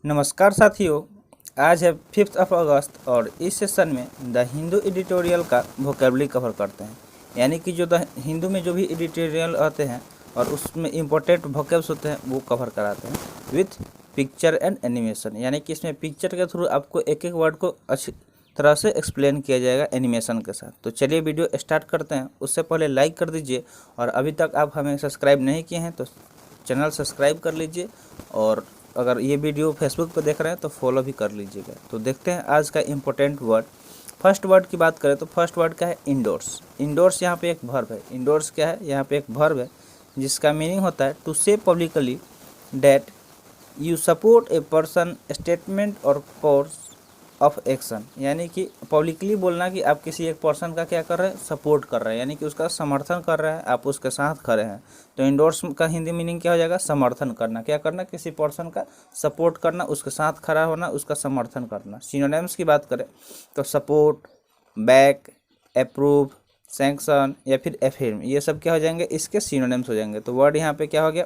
नमस्कार साथियों, आज है 5 अगस्त और इस सेशन में द हिंदू एडिटोरियल का वोकेबलरी कवर करते हैं। यानी कि जो द हिंदू में जो भी एडिटोरियल आते हैं और उसमें इम्पोर्टेंट वोकेब्स होते हैं वो कवर कराते हैं विथ पिक्चर एंड एनिमेशन। यानी कि इसमें पिक्चर के थ्रू आपको एक एक वर्ड को अच्छी तरह से एक्सप्लेन किया जाएगा एनिमेशन के साथ। तो चलिए वीडियो स्टार्ट करते हैं। उससे पहले लाइक कर दीजिए और अभी तक आप हमें सब्सक्राइब नहीं किए हैं तो चैनल सब्सक्राइब कर लीजिए और अगर ये वीडियो फेसबुक पर देख रहे हैं तो फॉलो भी कर लीजिएगा। तो देखते हैं आज का इम्पोर्टेंट वर्ड। फर्स्ट वर्ड की बात करें तो फर्स्ट वर्ड क्या है? इंडोर्स। इंडोर्स यहाँ पे एक वर्ब है। इंडोर्स क्या है? यहाँ पे एक वर्ब है जिसका मीनिंग होता है टू से publicly that you support a person statement और कोर्स ऑफ एक्शन। यानी कि पब्लिकली बोलना कि आप किसी एक पर्सन का क्या कर रहे हैं? सपोर्ट कर रहे हैं, यानी कि उसका समर्थन कर रहे हैं, आप उसके साथ खड़े हैं। तो इंडोर्स का हिंदी मीनिंग क्या हो जाएगा? समर्थन करना। क्या करना? किसी पर्सन का सपोर्ट करना, उसके साथ खड़ा होना, उसका समर्थन करना। सिनोनिम्स की बात करें तो सपोर्ट, बैक, अप्रूव, सैंक्शन या फिर एफर्म, ये सब क्या हो जाएंगे? इसके सिनोनिम्स हो जाएंगे। तो वर्ड यहाँ पे क्या हो गया?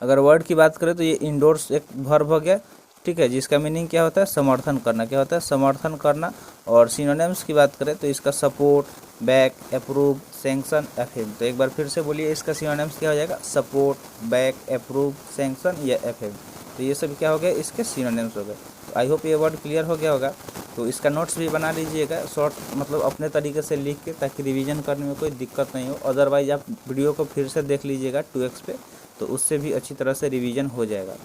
अगर वर्ड की बात करें तो ये इंडोर्स एक वर्ब हो गया, ठीक है, जिसका मीनिंग क्या होता है? समर्थन करना। क्या होता है? समर्थन करना। और सिनोनिम्स की बात करें तो इसका support, back, approve, sanction, affirm. तो एक बार फिर से बोलिए, इसका सिनोनिम्स क्या हो जाएगा? सपोर्ट, बैक, अप्रूव, सैंक्शन या एफर्म। तो ये सब क्या हो गया? इसके सिनोनिम्स हो गए। तो आई होप ये वर्ड क्लियर हो गया होगा। तो इसका नोट्स भी बना लीजिएगा शॉर्ट, मतलब अपने तरीके से लिख के, ताकि रिवीजन करने में कोई दिक्कत नहीं हो। अदरवाइज आप वीडियो को फिर से देख लीजिएगा 2x पे, तो उससे भी अच्छी तरह से रिवीजन हो जाएगा।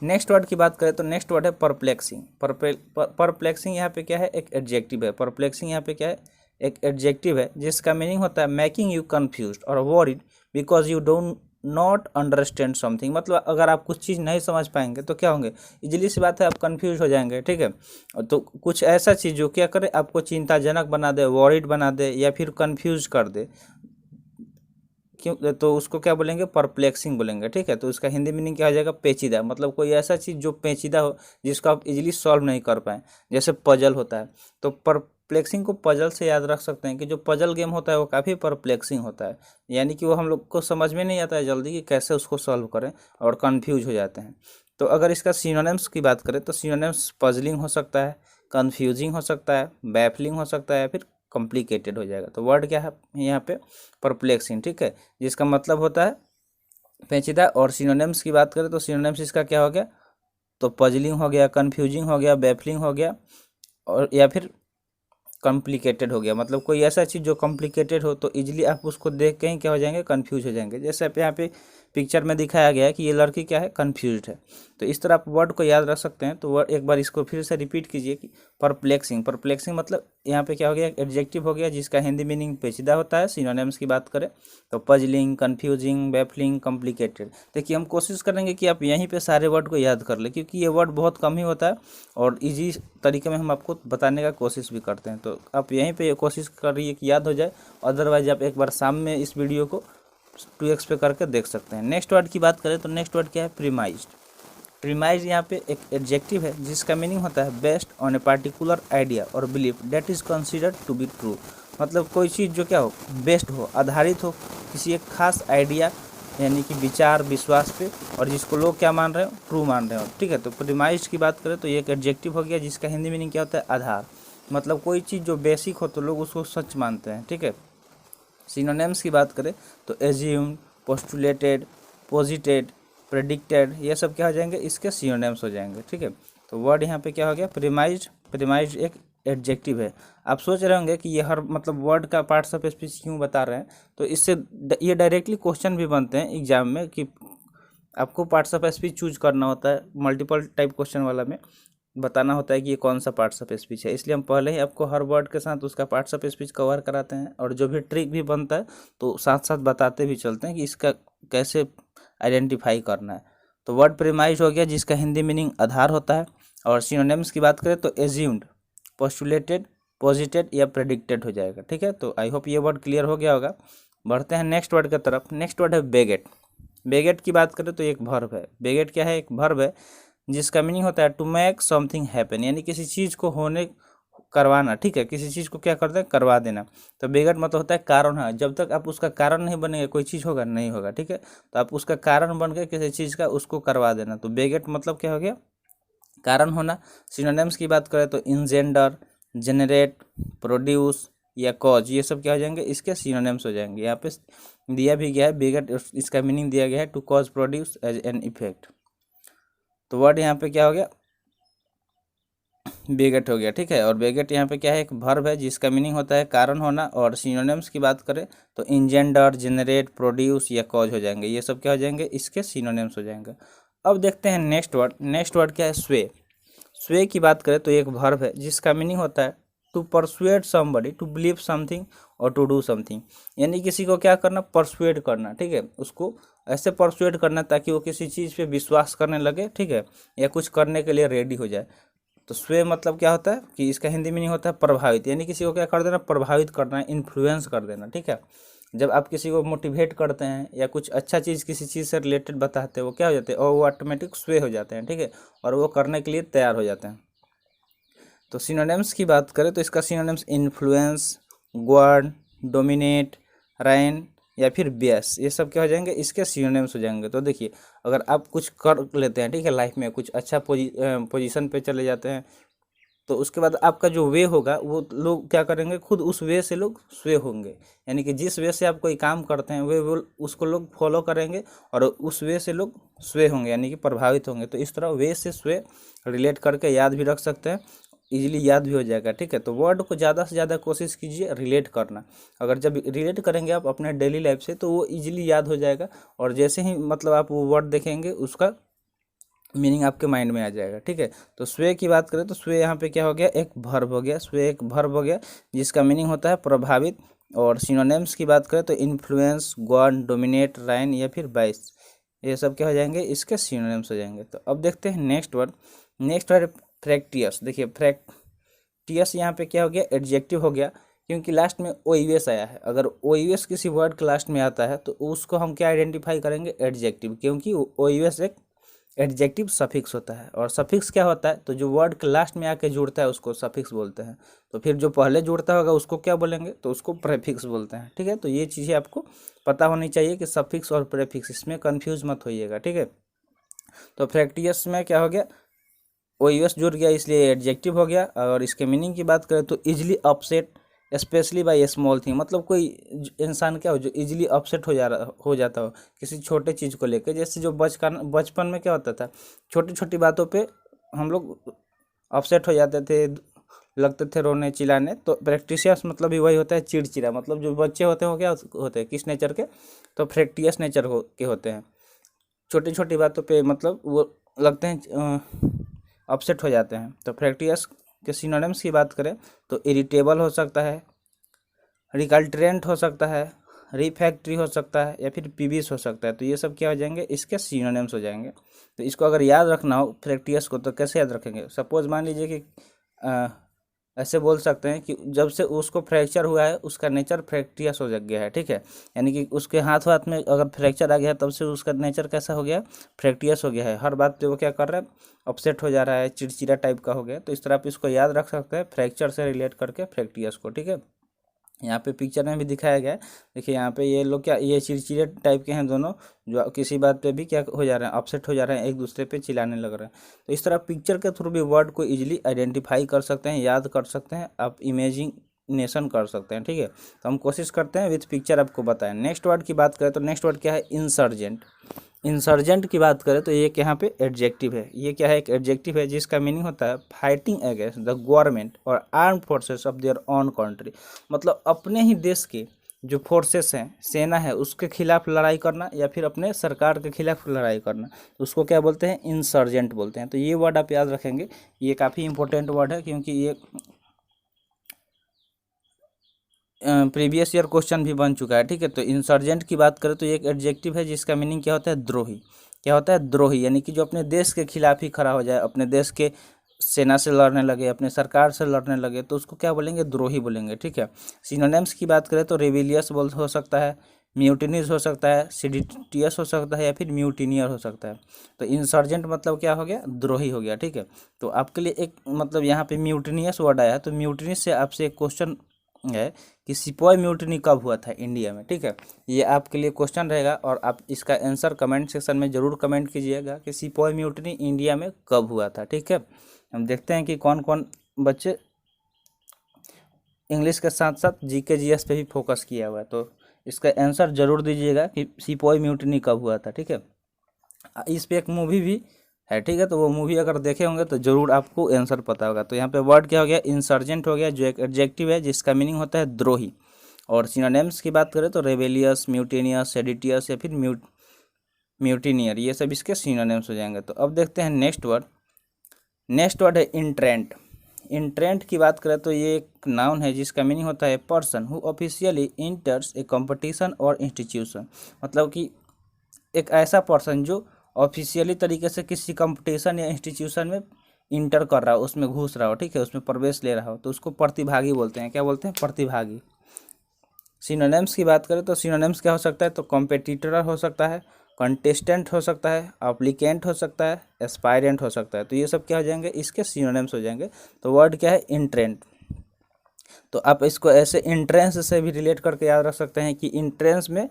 नेक्स्ट वर्ड की बात करें तो नेक्स्ट वर्ड है परप्लेक्सिंग। परप्लेक्सिंग यहाँ पे क्या है? एक एडजेक्टिव है। परप्लेक्सिंग यहाँ पे क्या है? एक एडजेक्टिव है जिसका मीनिंग होता है मेकिंग यू कंफ्यूज्ड और worried because you don't not understand something. मतलब अगर आप कुछ चीज़ नहीं समझ पाएंगे तो क्या होंगे? इजीली सी बात है, आप कंफ्यूज हो जाएंगे, ठीक है। तो कुछ ऐसा चीज़ जो क्या करे? आपको चिंताजनक बना दे, वरीड बना दे या फिर कंफ्यूज कर दे, क्यों? तो उसको क्या बोलेंगे? परप्लेक्सिंग बोलेंगे, ठीक है। तो उसका हिंदी मीनिंग क्या हो जाएगा? पेचीदा। मतलब कोई ऐसा चीज़ जो पेचीदा हो, जिसको आप इजीली सॉल्व नहीं कर पाएँ, जैसे पजल होता है। तो परप्लेक्सिंग को पजल से याद रख सकते हैं कि जो पजल गेम होता है वो काफ़ी परप्लेक्सिंग होता है, यानी कि वो हम लोग को समझ में नहीं आता है जल्दी कि कैसे उसको सॉल्व करें और कन्फ्यूज हो जाते हैं। तो अगर इसका सिनोनिम्स की बात करें तो सिनोनिम्स पजलिंग हो सकता है, कन्फ्यूजिंग हो सकता है, बैफलिंग हो सकता है, फिर कॉम्प्लिकेटेड हो जाएगा। तो वर्ड क्या है यहाँ पे? परप्लेक्सिंग, ठीक है, जिसका मतलब होता है पेचीदा। और सिनोनिम्स की बात करें तो सिनोनिम्स इसका क्या हो गया? तो पजलिंग हो गया, कन्फ्यूजिंग हो गया, बैफलिंग हो गया, और या फिर कॉम्प्लिकेटेड हो गया। मतलब कोई ऐसा चीज़ जो कॉम्प्लिकेटेड हो तो इजीली आप उसको देख के ही क्या हो जाएंगे? कंफ्यूज हो जाएंगे। जैसे आप यहाँ पे पिक्चर में दिखाया गया है कि ये लड़की क्या है? कंफ्यूज्ड है। तो इस तरह आप वर्ड को याद रख सकते हैं। तो वर्ड एक बार इसको फिर से रिपीट कीजिए कि परप्लेक्सिंग। परप्लेक्सिंग मतलब यहाँ पे क्या हो गया? एडजेक्टिव हो गया जिसका हिंदी मीनिंग पेचीदा होता है। सिनोनिम्स की बात करें तो पजलिंग, कन्फ्यूजिंग, बैफलिंग, कॉम्प्लिकेटेड। देखिए, हम कोशिश करेंगे कि आप यहीं पे सारे वर्ड को याद कर ले, क्योंकि ये वर्ड बहुत कम ही होता है और इजी तरीके में हम आपको बताने का कोशिश भी करते हैं। तो आप यहीं पे कोशिश करिए कि याद हो जाए। अदरवाइज आप एक बार शाम में इस वीडियो को 2x पे करके देख सकते हैं। नेक्स्ट वर्ड की बात करें तो नेक्स्ट वर्ड क्या है? प्रीमाइज्ड। प्रीमाइज यहाँ पे एक एडजेक्टिव है जिसका मीनिंग होता है based on a particular idea और belief that is considered to be true. मतलब कोई चीज़ जो क्या हो? बेस्ड हो, आधारित हो किसी एक खास आइडिया, यानी कि विचार, विश्वास पे, और जिसको लोग क्या मान रहे हो? ट्रू मान रहे हो, ठीक है। तो प्रीमाइज की बात करें तो ये एक एडजेक्टिव हो गया जिसका हिंदी मीनिंग क्या होता है? आधार। मतलब कोई चीज़ जो बेसिक हो तो लोग उसको सच मानते हैं, ठीक है। सिनोनिम्स की बात करें तो एज्यूम्ड, पोस्टुलेटेड, पोजिटेड, प्रेडिक्टेड, ये सब क्या हो जाएंगे? इसके सिनोनिम्स हो जाएंगे, ठीक है। तो वर्ड यहाँ पे क्या हो गया? प्रीमाइज्ड। प्रीमाइज्ड एक एडजेक्टिव है। आप सोच रहे होंगे कि ये हर मतलब वर्ड का पार्ट्स ऑफ स्पीच क्यों बता रहे हैं, तो इससे ये डायरेक्टली क्वेश्चन भी बनते हैं एग्जाम में कि आपको पार्ट्स ऑफ स्पीच चूज करना होता है। मल्टीपल टाइप क्वेश्चन वाला में बताना होता है कि ये कौन सा पार्ट्स ऑफ स्पीच है। इसलिए हम पहले ही आपको हर वर्ड के साथ उसका पार्ट्स ऑफ स्पीच कवर कराते हैं, और जो भी ट्रिक भी बनता है तो साथ साथ बताते भी चलते हैं कि इसका कैसे आइडेंटिफाई करना है। तो वर्ड प्रीमाइज हो गया जिसका हिंदी मीनिंग आधार होता है। और सिनोनिम्स की बात करें तो एज्यूम्ड, पोस्टुलेटेड, पोजिटेड या प्रेडिक्टेड हो जाएगा, ठीक है। तो आई होप ये वर्ड क्लियर हो गया होगा। बढ़ते हैं नेक्स्ट वर्ड की तरफ। नेक्स्ट वर्ड है बेगेट। बेगेट की बात करें तो एक वर्ब है। बेगेट क्या है? एक वर्ब है जिसका मीनिंग होता है टू मेक समथिंग हैपन, यानी किसी चीज़ को करवाना, ठीक है, किसी चीज़ को क्या करते हैं, करवा देना। तो बेगेट मतलब होता है कारण है, जब तक आप उसका कारण नहीं बनेंगे कोई चीज़ होगा नहीं होगा, ठीक है। तो आप उसका कारण बन गए किसी चीज़ का, उसको करवा देना। तो बेगेट मतलब क्या हो गया, कारण होना। सिनोनिम्स की बात करें तो इंजेंडर, जनरेट, प्रोड्यूस या कॉज, ये सब क्या हो जाएंगे, इसके सिनोनिम्स हो जाएंगे। यहाँ पे दिया भी गया है बेगेट, इसका मीनिंग दिया गया है to cause produce as an effect. तो वर्ड यहाँ पे क्या हो गया, बेगेट हो गया, ठीक है। और बेगेट यहाँ पे क्या है, एक वर्ब है जिसका मीनिंग होता है कारण होना। और सिनोनिम्स की बात करें तो इंजेंडर, जनरेट, प्रोड्यूस या कॉज हो जाएंगे, ये सब क्या हो जाएंगे, इसके सिनोनिम्स हो जाएंगे। अब देखते हैं नेक्स्ट वर्ड। नेक्स्ट वर्ड क्या है, स्वे। स्वे की बात करें तो एक वर्ब है जिसका मीनिंग होता है to persuade somebody to believe something और टू डू समथिंग, यानी किसी को क्या करना, परसुएड करना, ठीक है, उसको ऐसे परसुएड करना ताकि वो किसी चीज़ पे विश्वास करने लगे, ठीक है, या कुछ करने के लिए रेडी हो जाए। तो स्वे मतलब क्या होता है कि इसका हिंदी मीनिंग होता है प्रभावित, यानी किसी को क्या कर देना, प्रभावित करना, इन्फ्लुएंस कर देना, ठीक है। जब आप किसी को मोटिवेट करते हैं या कुछ अच्छा चीज़ किसी चीज़ से रिलेटेड बताते हैं, वो क्या हो जाते हैं, और वो ऑटोमेटिक स्वे हो जाते हैं, ठीक है, और वो करने के लिए तैयार हो जाते हैं। तो सिनोनिम्स की बात करें तो इसका सिनोनिम्स इन्फ्लुएंस, गवर्न, डोमिनेट, राइन या फिर बेस, ये सब क्या हो जाएंगे, इसके सिनोनिम्स हो जाएंगे। तो देखिए, अगर आप कुछ कर लेते हैं, ठीक है, लाइफ में कुछ अच्छा पोजीशन पे चले जाते हैं, तो उसके बाद आपका जो वे होगा वो लोग क्या करेंगे, खुद उस वे से लोग स्वे होंगे, यानी कि जिस वे से आप कोई काम करते हैं वे वो उसको लोग फॉलो करेंगे और उस वे से लोग स्वे होंगे, यानी कि प्रभावित होंगे। तो इस तरह वे से स्वे रिलेट करके याद भी रख सकते हैं, इजीली याद भी हो जाएगा, ठीक है। तो वर्ड को ज़्यादा से ज़्यादा कोशिश कीजिए रिलेट करना। अगर जब रिलेट करेंगे आप अपने डेली लाइफ से तो वो इजीली याद हो जाएगा, और जैसे ही मतलब आप वो वर्ड देखेंगे उसका मीनिंग आपके माइंड में आ जाएगा, ठीक है। तो स्वे की बात करें तो स्वे यहाँ पे क्या हो गया, एक वर्ब हो गया, स्वे एक वर्ब हो गया जिसका मीनिंग होता है प्रभावित। और सिनोनिम्स की बात करें तो इन्फ्लुएंस, गवर्न, डोमिनेट, राइन या फिर बाइस, ये सब क्या हो जाएंगे, इसके सिनोनिम्स हो जाएंगे। तो अब देखते हैं next word. Next word fractious. देखिए फ्रैक्टियस यहाँ पे क्या हो गया, एडजेक्टिव हो गया, क्योंकि लास्ट में ओ यू एस आया है। अगर ओ यू एस किसी वर्ड के लास्ट में आता है तो उसको हम क्या आइडेंटिफाई करेंगे, एडजेक्टिव, क्योंकि ओ यू एस एक एडजेक्टिव सफिक्स होता है। और सफिक्स क्या होता है, तो जो वर्ड के लास्ट में आके जुड़ता है उसको सफिक्स बोलते हैं। तो फिर जो पहले जुड़ता होगा उसको क्या बोलेंगे, तो उसको प्रेफिक्स बोलते हैं, ठीक है। तो ये चीज़ें आपको पता होनी चाहिए कि सफिक्स और प्रेफिक्स, इसमें कंफ्यूज मत होइएगा, ठीक है। तो फ्रैक्टियस में क्या हो गया, ओ यू एस जुड़ गया इसलिए एडजेक्टिव हो गया। और इसके मीनिंग की बात करें तो easily upset specially by small thing, मतलब कोई इंसान क्या हो जो इजीली अपसेट हो जाता हो किसी छोटे चीज़ को लेकर। जैसे जो बचपन में क्या होता था, छोटी छोटी बातों पे हम लोग अपसेट हो जाते थे, लगते थे रोने चिल्लाने। तो प्रैक्टिसियस मतलब भी वही होता है, चिड़चिड़ा, मतलब जो बच्चे होते हैं वो क्या होते हैं, किस नेचर के, तो फ्रैक्टियस नेचर के होते हैं। छोटी छोटी बातों पे मतलब वो लगते हैं अपसेट हो जाते हैं। तो फ्रैक्टियस के सिनोनिम्स की बात करें तो इरिटेबल हो सकता है, रिकल्ट्रेंट हो सकता है, रिफैक्ट्री हो सकता है या फिर पीबीस हो सकता है। तो ये सब क्या हो जाएंगे, इसके सिनोनिम्स हो जाएंगे। तो इसको अगर याद रखना हो फ्रैक्टियस को तो कैसे याद रखेंगे, सपोज मान लीजिए कि ऐसे बोल सकते हैं कि जब से उसको फ्रैक्चर हुआ है उसका नेचर फ्रैक्टियस हो गया है, ठीक है। यानी कि उसके हाथ में अगर फ्रैक्चर आ गया है तब से उसका नेचर कैसा हो गया, फ्रैक्टियस हो गया है। हर बात पे वो क्या कर रहा है, अपसेट हो जा रहा है, चिड़चिड़ा टाइप का हो गया। तो इस तरह आप इसको याद रख सकते हैं फ्रैक्चर से रिलेट करके फ्रैक्टियस को, ठीक है। यहाँ पे पिक्चर में भी दिखाया गया है, देखिए यहाँ पे ये लोग क्या, ये चिड़चिड़े टाइप के हैं दोनों, जो किसी बात पे भी क्या हो जा रहे हैं, अपसेट हो जा रहे हैं, एक दूसरे पे चिल्लाने लग रहे हैं। तो इस तरह पिक्चर के थ्रू भी वर्ड को इजीली आइडेंटिफाई कर सकते हैं, याद कर सकते हैं, आप इमेजिनेशन कर सकते हैं, ठीक है। तो हम कोशिश करते हैं विथ पिक्चर आपको बताएं। नेक्स्ट वर्ड की बात करें तो नेक्स्ट वर्ड क्या है, इंसर्जेंट। इंसर्जेंट की बात करें तो ये यहाँ पे एडजेक्टिव है। ये क्या है, एक एडजेक्टिव है जिसका मीनिंग होता है फाइटिंग अगेंस्ट द गवर्नमेंट और arm forces of their own country, मतलब अपने ही देश के जो फोर्सेस हैं, सेना है, उसके खिलाफ लड़ाई करना या फिर अपने सरकार के खिलाफ लड़ाई करना, तो उसको क्या बोलते हैं, इंसर्जेंट बोलते हैं। तो ये वर्ड आप याद रखेंगे, ये काफ़ी इंपॉर्टेंट वर्ड है क्योंकि ये प्रीवियस ईयर क्वेश्चन भी बन चुका है, ठीक है। तो इंसर्जेंट की बात करें तो ये एक एडजेक्टिव है जिसका मीनिंग क्या होता है, द्रोही। क्या होता है, द्रोही, यानी कि जो अपने देश के खिलाफ ही खड़ा हो जाए, अपने देश के सेना से लड़ने लगे, अपने सरकार से लड़ने लगे, तो उसको क्या बोलेंगे, द्रोही बोलेंगे, ठीक है। सिनोनिम्स की बात करें तो रेविलियस हो सकता है, म्यूटिनीज हो सकता है, सेडिटियस हो सकता है, या फिर म्यूटिनियर हो सकता है। तो इंसर्जेंट मतलब क्या हो गया, द्रोही हो गया, ठीक है। तो आपके लिए एक मतलब यहाँ पे म्यूटिनियस वर्ड आया है, तो म्यूटिनियस से आपसे एक क्वेश्चन है कि सिपॉय म्यूटनी कब हुआ था इंडिया में, ठीक है। ये आपके लिए क्वेश्चन रहेगा और आप इसका आंसर कमेंट सेक्शन में जरूर कमेंट कीजिएगा कि सिपॉय म्यूटनी इंडिया में कब हुआ था, ठीक है। हम देखते हैं कि कौन कौन बच्चे इंग्लिश के साथ साथ जीके जीएस पे भी फोकस किया हुआ है, तो इसका आंसर जरूर दीजिएगा कि सिपॉय म्यूटनी कब हुआ था, ठीक है। इस पे एक मूवी भी है, ठीक है, तो वो मूवी अगर देखे होंगे तो जरूर आपको आंसर पता होगा। तो यहाँ पे वर्ड क्या हो गया, इंसर्जेंट हो गया, जो एक एडजेक्टिव है जिसका मीनिंग होता है द्रोही। और सिनोनिम्स की बात करें तो रेबेलियस, म्यूटेनियस, सेडिटियस या फिर म्यूटिनियर, ये सब इसके सिनोनिम्स हो जाएंगे। तो अब देखते हैं नेक्स्ट वर्ड है इंट्रेंट। इंट्रेंट की बात करें तो ये एक नाउन है जिसका मीनिंग होता है person who officially इंटर्स A competition और इंस्टीट्यूशन। मतलब कि एक ऐसा पर्सन जो ऑफिशियली तरीके से किसी कंपटीशन या इंस्टीट्यूशन में इंटर कर रहा हो, उसमें घुस रहा हो, ठीक है, उसमें प्रवेश ले रहा हो, तो उसको प्रतिभागी बोलते हैं। क्या बोलते हैं, प्रतिभागी। सिनोनिम्स की बात करें तो सिनोनिम्स क्या हो सकता है, तो कॉम्पिटिटर हो सकता है, कंटेस्टेंट हो सकता है, एप्लीकेंट हो सकता है, एस्पायरेंट हो सकता है। तो ये सब क्या हो जाएंगे, इसके सिनोनिम्स हो जाएंगे। तो वर्ड क्या है, इंट्रेंट। तो आप इसको ऐसे इंट्रेंस से भी रिलेट करके याद रख सकते हैं कि इंट्रेंस में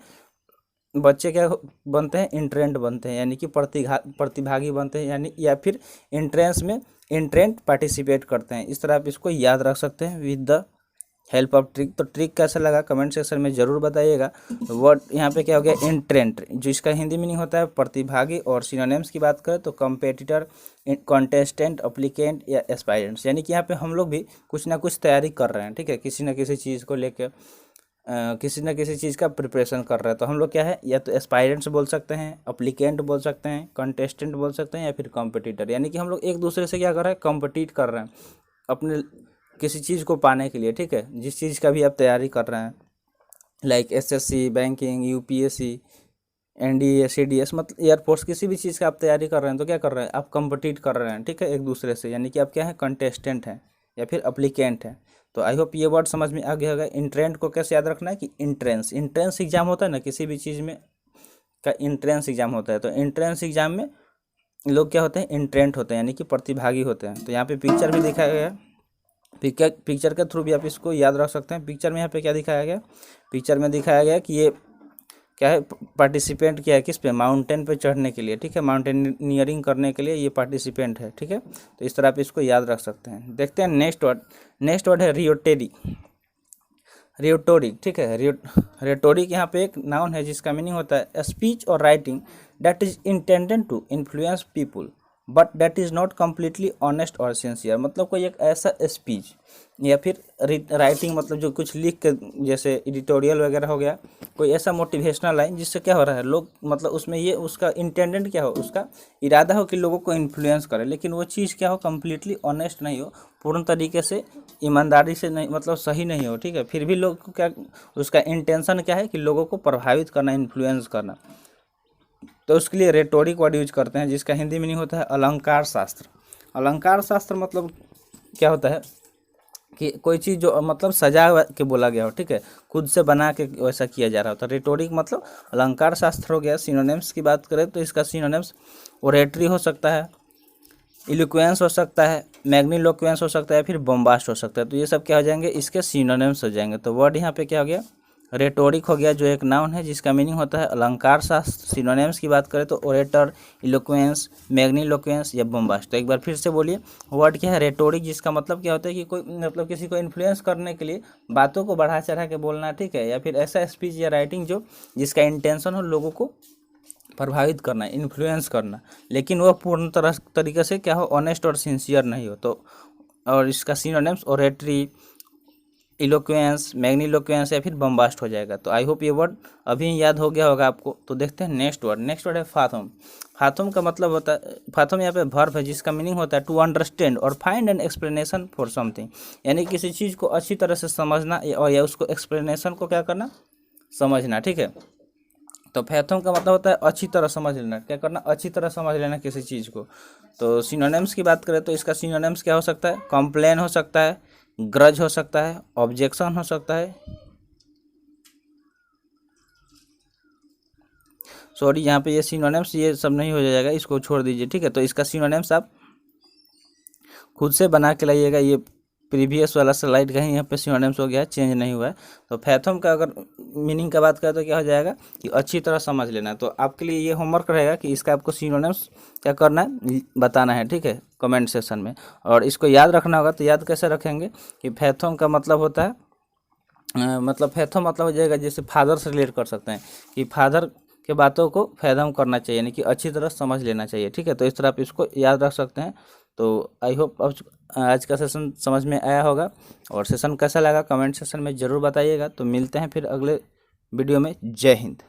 बच्चे क्या बनते हैं, इंट्रेंट बनते हैं, यानी कि प्रतिभागी बनते हैं, यानी या फिर इंट्रेंस में इंट्रेंट पार्टिसिपेट करते हैं। इस तरह आप इसको याद रख सकते हैं with the help of trick. तो ट्रिक कैसा लगा कमेंट सेक्शन में जरूर बताइएगा। वर्ड यहाँ पे क्या हो गया, इंट्रेंट, जो इसका हिंदी मीनिंग होता है प्रतिभागी। और सिनोनिम्स की बात करें तो कंपेटिटर, कॉन्टेस्टेंट, एप्लीकेंट या एस्पायरेंट्स। यानी कि यहाँ पे हम लोग भी कुछ ना कुछ तैयारी कर रहे हैं, ठीक है, किसी न किसी चीज़ को लेकर किसी न किसी चीज़ का प्रिपरेशन कर रहे हैं। तो हम लोग क्या है, या तो एस्पायरेंट्स बोल सकते हैं, एप्लीकेंट बोल सकते हैं, कंटेस्टेंट बोल सकते हैं, या फिर कॉम्पिटिटर। यानी कि हम लोग एक दूसरे से क्या कर रहे हैं, कॉम्पिटिट कर रहे हैं अपने किसी चीज़ को पाने के लिए, ठीक है, जिस चीज़ का भी आप तैयारी कर रहे हैं, like SSC, banking, UPSC, NDA, CDS, मतलब एयरफोर्स, किसी भी चीज़ का आप तैयारी कर रहे हैं तो क्या कर रहे हैं, आप कॉम्पिटिट कर रहे हैं, ठीक है, एक दूसरे से। यानी कि आप क्या है, कंटेस्टेंट हैं या फिर एप्लीकेंट हैं। तो आई होप ये वर्ड समझ में आ गया होगा। इंट्रेंट को कैसे याद रखना है कि इंट्रेंस एग्जाम होता है ना, किसी भी चीज़ में का इंट्रेंस एग्जाम होता है, तो इंट्रेंस एग्जाम में लोग क्या होते हैं, इंट्रेंट होते हैं, यानी कि प्रतिभागी होते हैं। तो यहाँ पे पिक्चर भी दिखाया गया है, पिक्चर के थ्रू भी आप इसको याद रख सकते हैं। पिक्चर में यहाँ पे क्या दिखाया गया, पिक्चर में दिखाया गया कि ये क्या है, पार्टिसिपेंट क्या है, किस पे, माउंटेन पे चढ़ने के लिए, ठीक है, माउंटेनियरिंग करने के लिए ये पार्टिसिपेंट है, ठीक है। तो इस तरह आप इसको याद रख सकते हैं। देखते हैं नेक्स्ट वर्ड है रियोटोरिक, ठीक है। रियोटोरिक यहाँ पे एक नाउन है जिसका मीनिंग होता है स्पीच और writing that is intended to influence people but that is not completely honest और सिंसियर। मतलब कोई एक ऐसा स्पीच या फिर राइटिंग, मतलब जो कुछ लिख के, जैसे एडिटोरियल वगैरह हो गया, कोई ऐसा मोटिवेशनल लाइन जिससे क्या हो रहा है, लोग मतलब उसमें ये उसका इंटेंडेंट क्या हो, उसका इरादा हो कि लोगों को इन्फ्लुएंस करे, लेकिन वो चीज़ क्या हो, कम्प्लीटली ऑनेस्ट नहीं हो, पूर्ण तरीके से ईमानदारी से नहीं, मतलब सही नहीं हो, ठीक है, फिर भी लोग को क्या, उसका इंटेंशन क्या है कि लोगों को प्रभावित करना, इन्फ्लुएंस करना। तो उसके लिए रेटोरिक वर्ड यूज करते हैं जिसका हिंदी मीनिंग होता है अलंकार शास्त्र। अलंकार शास्त्र मतलब क्या होता है कि कोई चीज़ जो मतलब सजा के बोला गया हो, ठीक है, खुद से बना के वैसा किया जा रहा होता है। रेटोरिक मतलब अलंकार शास्त्र हो गया। सिनोनिम्स की बात करें तो इसका सिनोनिम्स ओरेटरी हो सकता है, इलोक्वेंस हो सकता है, मैग्नीलोक्वेंस हो सकता है, फिर बॉम्बास्ट हो सकता है। तो ये सब क्या हो जाएंगे, इसके सिनोनिम्स हो जाएंगे। तो वर्ड यहाँ पे क्या हो गया, रेटोरिक हो गया, जो एक नाउन है जिसका मीनिंग होता है अलंकार शास्त्र। सिनोनिम्स की बात करें तो ओरेटर, इलोक्वेंस, मैग्नीलोक्वेंस या बॉम्बास्ट। तो एक बार फिर से बोलिए, वर्ड क्या है, रेटोरिक, जिसका मतलब क्या होता है कि कोई मतलब किसी को इन्फ्लुएंस करने के लिए बातों को बढ़ा चढ़ा के बोलना, ठीक है, या फिर ऐसा स्पीच या राइटिंग जो जिसका इंटेंशन हो लोगों को प्रभावित करना, इन्फ्लुएंस करना, लेकिन वह पूर्ण तरीके से क्या हो, ऑनेस्ट और सिंसियर नहीं हो। तो और इसका सिनोनिम्स ओरेटरी, इलोक्वेंस, मैग्नीलोक्वेंस या फिर बम्बास्ट हो जाएगा। तो आई होप ये वर्ड अभी याद हो गया होगा आपको। तो देखते हैं नेक्स्ट वर्ड है फाथम। फाथम का मतलब होता है, फाथम यहाँ पे वर्ब है जिसका मीनिंग होता है टू अंडरस्टैंड और find an explanation for something. यानी किसी चीज़ को अच्छी तरह से समझना और या उसको एक्सप्लेनेशन को क्या करना, समझना, ठीक है। तो फैथम का मतलब होता है अच्छी तरह समझ लेना, क्या करना, अच्छी तरह समझ लेना किसी चीज़ को। तो सिनोनिम्स की बात करें तो इसका सिनोनिम्स क्या हो सकता है, कॉम्प्लेन हो सकता है, ग्रज हो सकता है, ऑब्जेक्शन हो सकता है, सॉरी यहाँ पे ये सिनोनिम्स ये सब नहीं हो जाएगा, इसको छोड़ दीजिए, ठीक है। तो इसका सिनोनिम्स आप खुद से बना के लाइएगा। ये प्रीवियस वाला स्लाइड का ही यहाँ पे सिनोनिम्स हो गया है, चेंज नहीं हुआ है। तो फैथम का अगर मीनिंग का बात करें तो क्या हो जाएगा कि अच्छी तरह समझ लेना है। तो आपके लिए ये होमवर्क रहेगा कि इसका आपको सिनोनिम्स क्या करना है, बताना है, ठीक है, कमेंट सेक्शन में। और इसको याद रखना होगा। तो याद कैसे रखेंगे कि फैथम का मतलब होता है मतलब फैथम मतलब हो जाएगा, जैसे फादर से रिलेट कर सकते हैं कि फादर के बातों को फैथम करना चाहिए, यानी कि अच्छी तरह समझ लेना चाहिए, ठीक है। तो इस तरह आप इसको याद रख सकते हैं। तो आई होप आज का सेशन समझ में आया होगा। और सेशन कैसा लगा कमेंट सेक्शन में ज़रूर बताइएगा। तो मिलते हैं फिर अगले वीडियो में। जय हिंद।